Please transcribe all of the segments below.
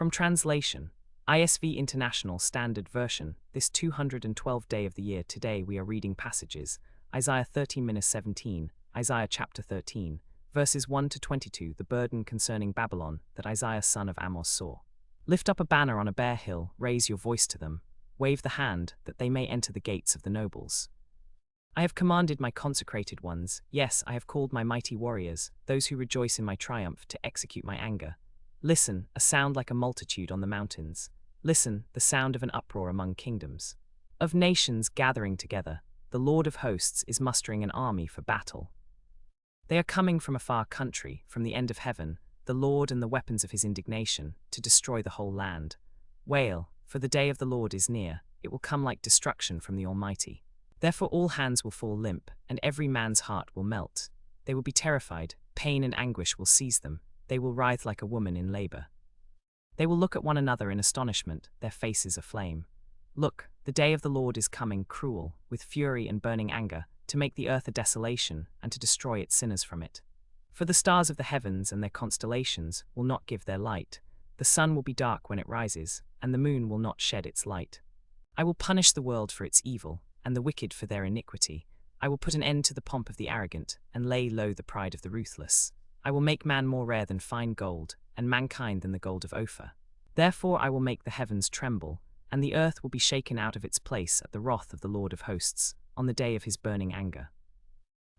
From translation, ISV International Standard Version, this 212th day of the year. Today we are reading passages, Isaiah 13-17, Isaiah chapter 13, verses 1-22, the burden concerning Babylon that Isaiah son of Amos saw. Lift up a banner on a bare hill, raise your voice to them, wave the hand, that they may enter the gates of the nobles. I have commanded my consecrated ones, yes, I have called my mighty warriors, those who rejoice in my triumph, to execute my anger. Listen, a sound like a multitude on the mountains. Listen, the sound of an uproar among kingdoms. Of nations gathering together, the Lord of hosts is mustering an army for battle. They are coming from a far country, from the end of heaven, the Lord and the weapons of his indignation, to destroy the whole land. Wail, for the day of the Lord is near, it will come like destruction from the Almighty. Therefore all hands will fall limp, and every man's heart will melt. They will be terrified, pain and anguish will seize them, they will writhe like a woman in labor. They will look at one another in astonishment, their faces aflame. Look, the day of the Lord is coming, cruel, with fury and burning anger, to make the earth a desolation, and to destroy its sinners from it. For the stars of the heavens and their constellations will not give their light, the sun will be dark when it rises, and the moon will not shed its light. I will punish the world for its evil, and the wicked for their iniquity. I will put an end to the pomp of the arrogant, and lay low the pride of the ruthless. I will make man more rare than fine gold, and mankind than the gold of Ophir. Therefore I will make the heavens tremble, and the earth will be shaken out of its place at the wrath of the Lord of hosts, on the day of his burning anger.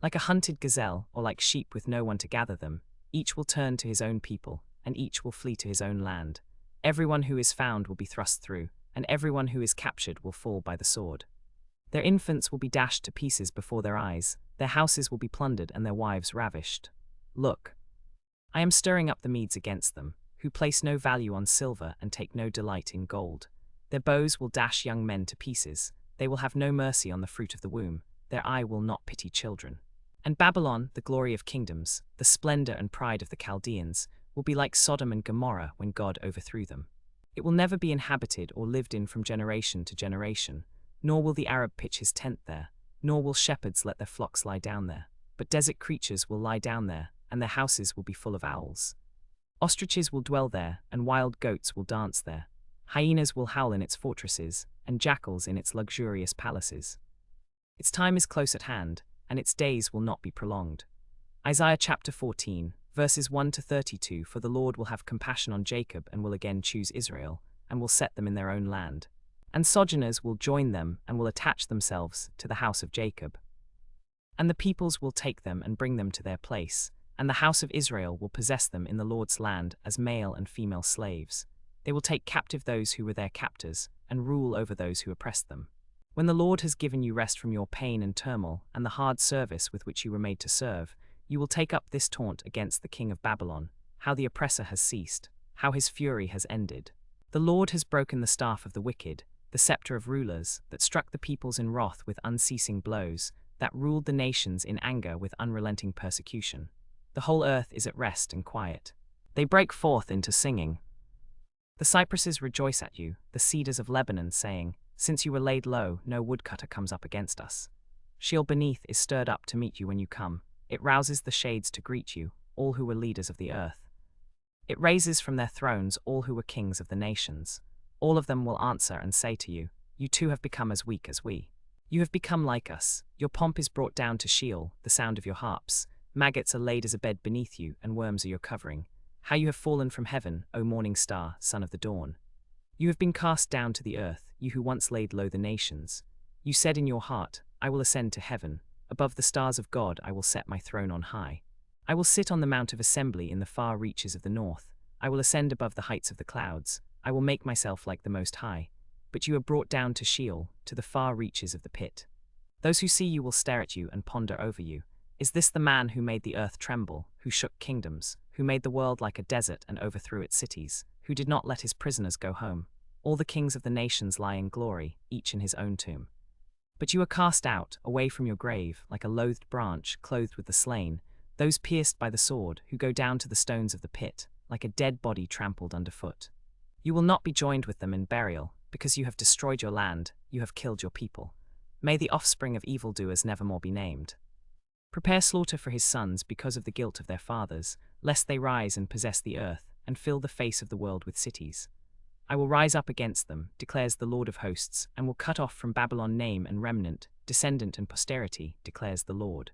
Like a hunted gazelle, or like sheep with no one to gather them, each will turn to his own people, and each will flee to his own land. Everyone who is found will be thrust through, and everyone who is captured will fall by the sword. Their infants will be dashed to pieces before their eyes, their houses will be plundered and their wives ravished. Look, I am stirring up the Medes against them, who place no value on silver and take no delight in gold. Their bows will dash young men to pieces, they will have no mercy on the fruit of the womb, their eye will not pity children. And Babylon, the glory of kingdoms, the splendor and pride of the Chaldeans, will be like Sodom and Gomorrah when God overthrew them. It will never be inhabited or lived in from generation to generation, nor will the Arab pitch his tent there, nor will shepherds let their flocks lie down there, but desert creatures will lie down there, and their houses will be full of owls. Ostriches will dwell there, and wild goats will dance there. Hyenas will howl in its fortresses, and jackals in its luxurious palaces. Its time is close at hand, and its days will not be prolonged. Isaiah chapter 14, verses 1-32. For the Lord will have compassion on Jacob and will again choose Israel, and will set them in their own land. And sojourners will join them and will attach themselves to the house of Jacob. And the peoples will take them and bring them to their place, and the house of Israel will possess them in the Lord's land as male and female slaves. They will take captive those who were their captors, and rule over those who oppressed them. When the Lord has given you rest from your pain and turmoil and the hard service with which you were made to serve, you will take up this taunt against the king of Babylon, how the oppressor has ceased, how his fury has ended. The Lord has broken the staff of the wicked, the scepter of rulers, that struck the peoples in wrath with unceasing blows, that ruled the nations in anger with unrelenting persecution. The whole earth is at rest and quiet. They break forth into singing. The cypresses rejoice at you, the cedars of Lebanon, saying, since you were laid low, no woodcutter comes up against us. Sheol beneath is stirred up to meet you when you come. It rouses the shades to greet you, all who were leaders of the earth. It raises from their thrones all who were kings of the nations. All of them will answer and say to you, you too have become as weak as we. You have become like us. Your pomp is brought down to Sheol, the sound of your harps. Maggots are laid as a bed beneath you, and worms are your covering. How you have fallen from heaven, O morning star, son of the dawn. You have been cast down to the earth, you who once laid low the nations. You said in your heart, I will ascend to heaven. Above the stars of God I will set my throne on high. I will sit on the mount of assembly in the far reaches of the north. I will ascend above the heights of the clouds. I will make myself like the Most High. But you are brought down to Sheol, to the far reaches of the pit. Those who see you will stare at you and ponder over you. Is this the man who made the earth tremble, who shook kingdoms, who made the world like a desert and overthrew its cities, who did not let his prisoners go home? All the kings of the nations lie in glory, each in his own tomb. But you are cast out, away from your grave, like a loathed branch, clothed with the slain, those pierced by the sword, who go down to the stones of the pit, like a dead body trampled underfoot. You will not be joined with them in burial, because you have destroyed your land, you have killed your people. May the offspring of evildoers nevermore be named. Prepare slaughter for his sons because of the guilt of their fathers, lest they rise and possess the earth, and fill the face of the world with cities. I will rise up against them, declares the Lord of hosts, and will cut off from Babylon name and remnant, descendant and posterity, declares the Lord.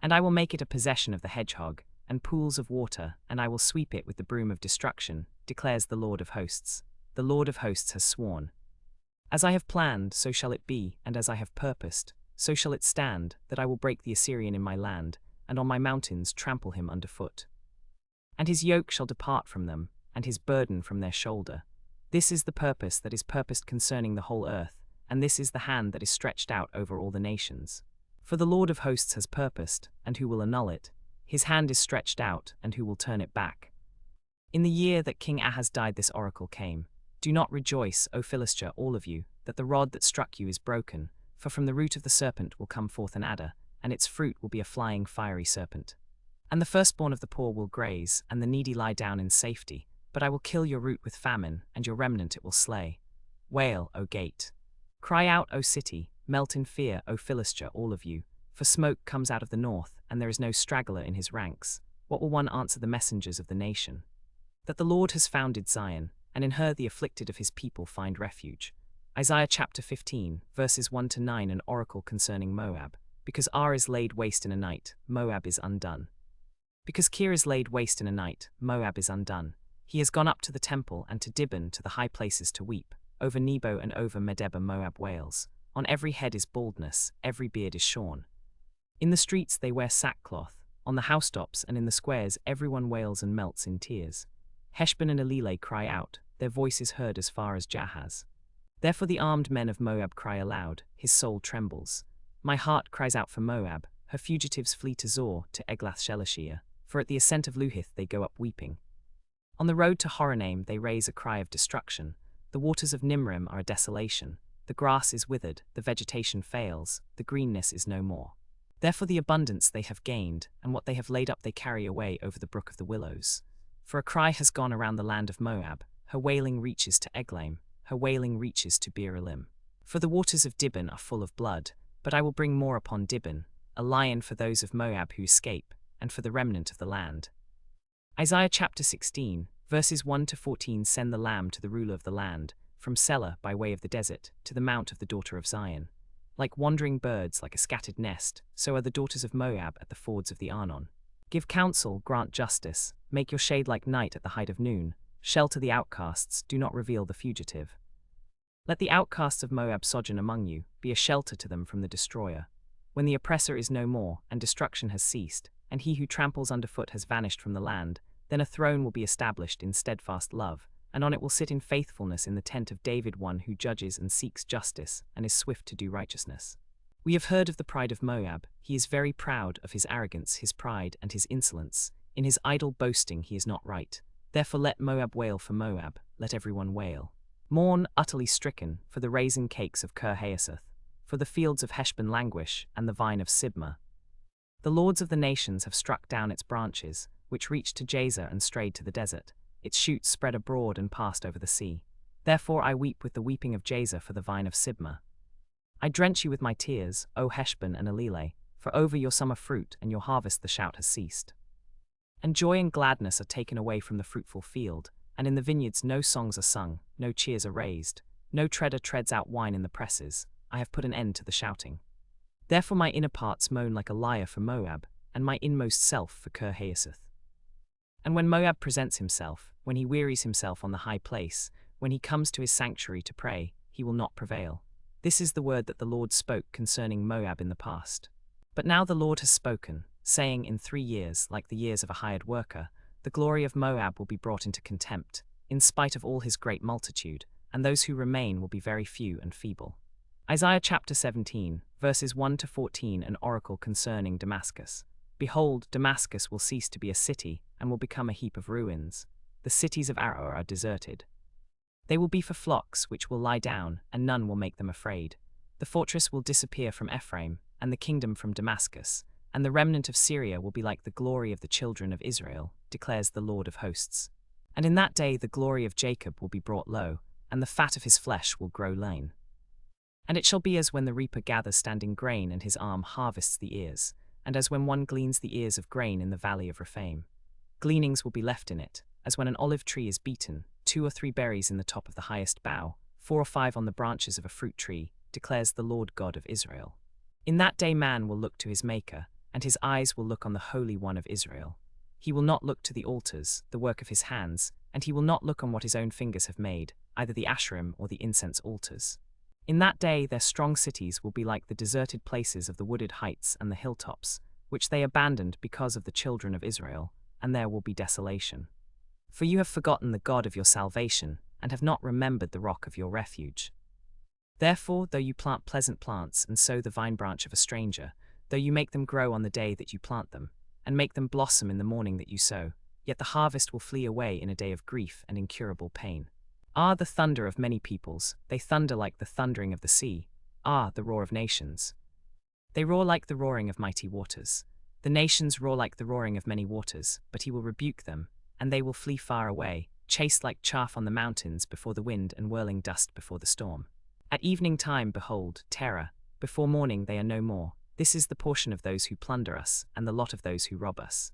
And I will make it a possession of the hedgehog, and pools of water, and I will sweep it with the broom of destruction, declares the Lord of hosts. The Lord of hosts has sworn. As I have planned, so shall it be, and as I have purposed, so shall it stand, that I will break the Assyrian in my land, and on my mountains trample him underfoot. And his yoke shall depart from them, and his burden from their shoulder. This is the purpose that is purposed concerning the whole earth, and this is the hand that is stretched out over all the nations. For the Lord of hosts has purposed, and who will annul it? His hand is stretched out, and who will turn it back? In the year that King Ahaz died this oracle came. Do not rejoice, O Philistia, all of you, that the rod that struck you is broken, for from the root of the serpent will come forth an adder, and its fruit will be a flying fiery serpent. And the firstborn of the poor will graze, and the needy lie down in safety. But I will kill your root with famine, and your remnant it will slay. Wail, O gate. Cry out, O city, melt in fear, O Philistia, all of you, for smoke comes out of the north, and there is no straggler in his ranks. What will one answer the messengers of the nation? That the Lord has founded Zion, and in her the afflicted of his people find refuge. Isaiah chapter 15, verses 1 to 9, an oracle concerning Moab. Because Ar is laid waste in a night, Moab is undone. Because Kir is laid waste in a night, Moab is undone. He has gone up to the temple and to Dibon, to the high places to weep. Over Nebo and over Medeba Moab wails. On every head is baldness, every beard is shorn. In the streets they wear sackcloth. On the housetops and in the squares everyone wails and melts in tears. Heshbon and Elileh cry out, their voice is heard as far as Jahaz. Therefore the armed men of Moab cry aloud, his soul trembles. My heart cries out for Moab, her fugitives flee to Zor, to Eglath-Shelishiyah, for at the ascent of Luhith they go up weeping. On the road to Horonaim they raise a cry of destruction. The waters of Nimrim are a desolation. The grass is withered, the vegetation fails, the greenness is no more. Therefore the abundance they have gained, and what they have laid up they carry away over the brook of the willows. For a cry has gone around the land of Moab, her wailing reaches to Eglaim, her wailing reaches to Beer-Elim. For the waters of Dibon are full of blood, but I will bring more upon Dibon, a lion for those of Moab who escape, and for the remnant of the land. Isaiah chapter 16, verses 1 to 14. Send the lamb to the ruler of the land, from Selah by way of the desert, to the mount of the daughter of Zion. Like wandering birds, like a scattered nest, so are the daughters of Moab at the fords of the Arnon. Give counsel, grant justice, make your shade like night at the height of noon. Shelter the outcasts, do not reveal the fugitive. Let the outcasts of Moab sojourn among you, be a shelter to them from the destroyer. When the oppressor is no more, and destruction has ceased, and he who tramples underfoot has vanished from the land, then a throne will be established in steadfast love, and on it will sit in faithfulness in the tent of David one who judges and seeks justice, and is swift to do righteousness. We have heard of the pride of Moab. He is very proud of his arrogance, his pride, and his insolence. In his idle boasting he is not right. Therefore let Moab wail for Moab, let everyone wail. Mourn, utterly stricken, for the raisin cakes of Kir-Haeseth, for the fields of Heshbon languish, and the vine of Sibmah. The lords of the nations have struck down its branches, which reached to Jazer and strayed to the desert. Its shoots spread abroad and passed over the sea. Therefore I weep with the weeping of Jazer for the vine of Sibmah. I drench you with my tears, O Heshbon and Elileh, for over your summer fruit and your harvest the shout has ceased. And joy and gladness are taken away from the fruitful field, and in the vineyards no songs are sung, no cheers are raised, no treader treads out wine in the presses. I have put an end to the shouting. Therefore my inner parts moan like a lyre for Moab, and my inmost self for Kir-Haeseth. And when Moab presents himself, when he wearies himself on the high place, when he comes to his sanctuary to pray, he will not prevail. This is the word that the Lord spoke concerning Moab in the past. But now the Lord has spoken, saying, in 3 years, like the years of a hired worker, the glory of Moab will be brought into contempt, in spite of all his great multitude, and those who remain will be very few and feeble. Isaiah chapter 17, verses 1 to 14, an oracle concerning Damascus. Behold, Damascus will cease to be a city, and will become a heap of ruins. The cities of Aroer are deserted. They will be for flocks which will lie down, and none will make them afraid. The fortress will disappear from Ephraim, and the kingdom from Damascus, and the remnant of Syria will be like the glory of the children of Israel, declares the Lord of hosts. And in that day the glory of Jacob will be brought low, and the fat of his flesh will grow lean. And it shall be as when the reaper gathers standing grain and his arm harvests the ears, and as when one gleans the ears of grain in the valley of Rephaim. Gleanings will be left in it, as when an olive tree is beaten, 2 or 3 berries in the top of the highest bough, 4 or 5 on the branches of a fruit tree, declares the Lord God of Israel. In that day man will look to his Maker, and his eyes will look on the Holy One of Israel. He will not look to the altars, the work of his hands, and he will not look on what his own fingers have made, either the Asherim or the incense altars. In that day their strong cities will be like the deserted places of the wooded heights and the hilltops, which they abandoned because of the children of Israel, and there will be desolation. For you have forgotten the God of your salvation, and have not remembered the rock of your refuge. Therefore, though you plant pleasant plants and sow the vine branch of a stranger, though you make them grow on the day that you plant them, and make them blossom in the morning that you sow, yet the harvest will flee away in a day of grief and incurable pain. Ah, the thunder of many peoples, they thunder like the thundering of the sea. Ah, the roar of nations. They roar like the roaring of mighty waters. The nations roar like the roaring of many waters, but he will rebuke them, and they will flee far away, chased like chaff on the mountains before the wind and whirling dust before the storm. At evening time, behold, terror, before morning they are no more. This is the portion of those who plunder us, and the lot of those who rob us.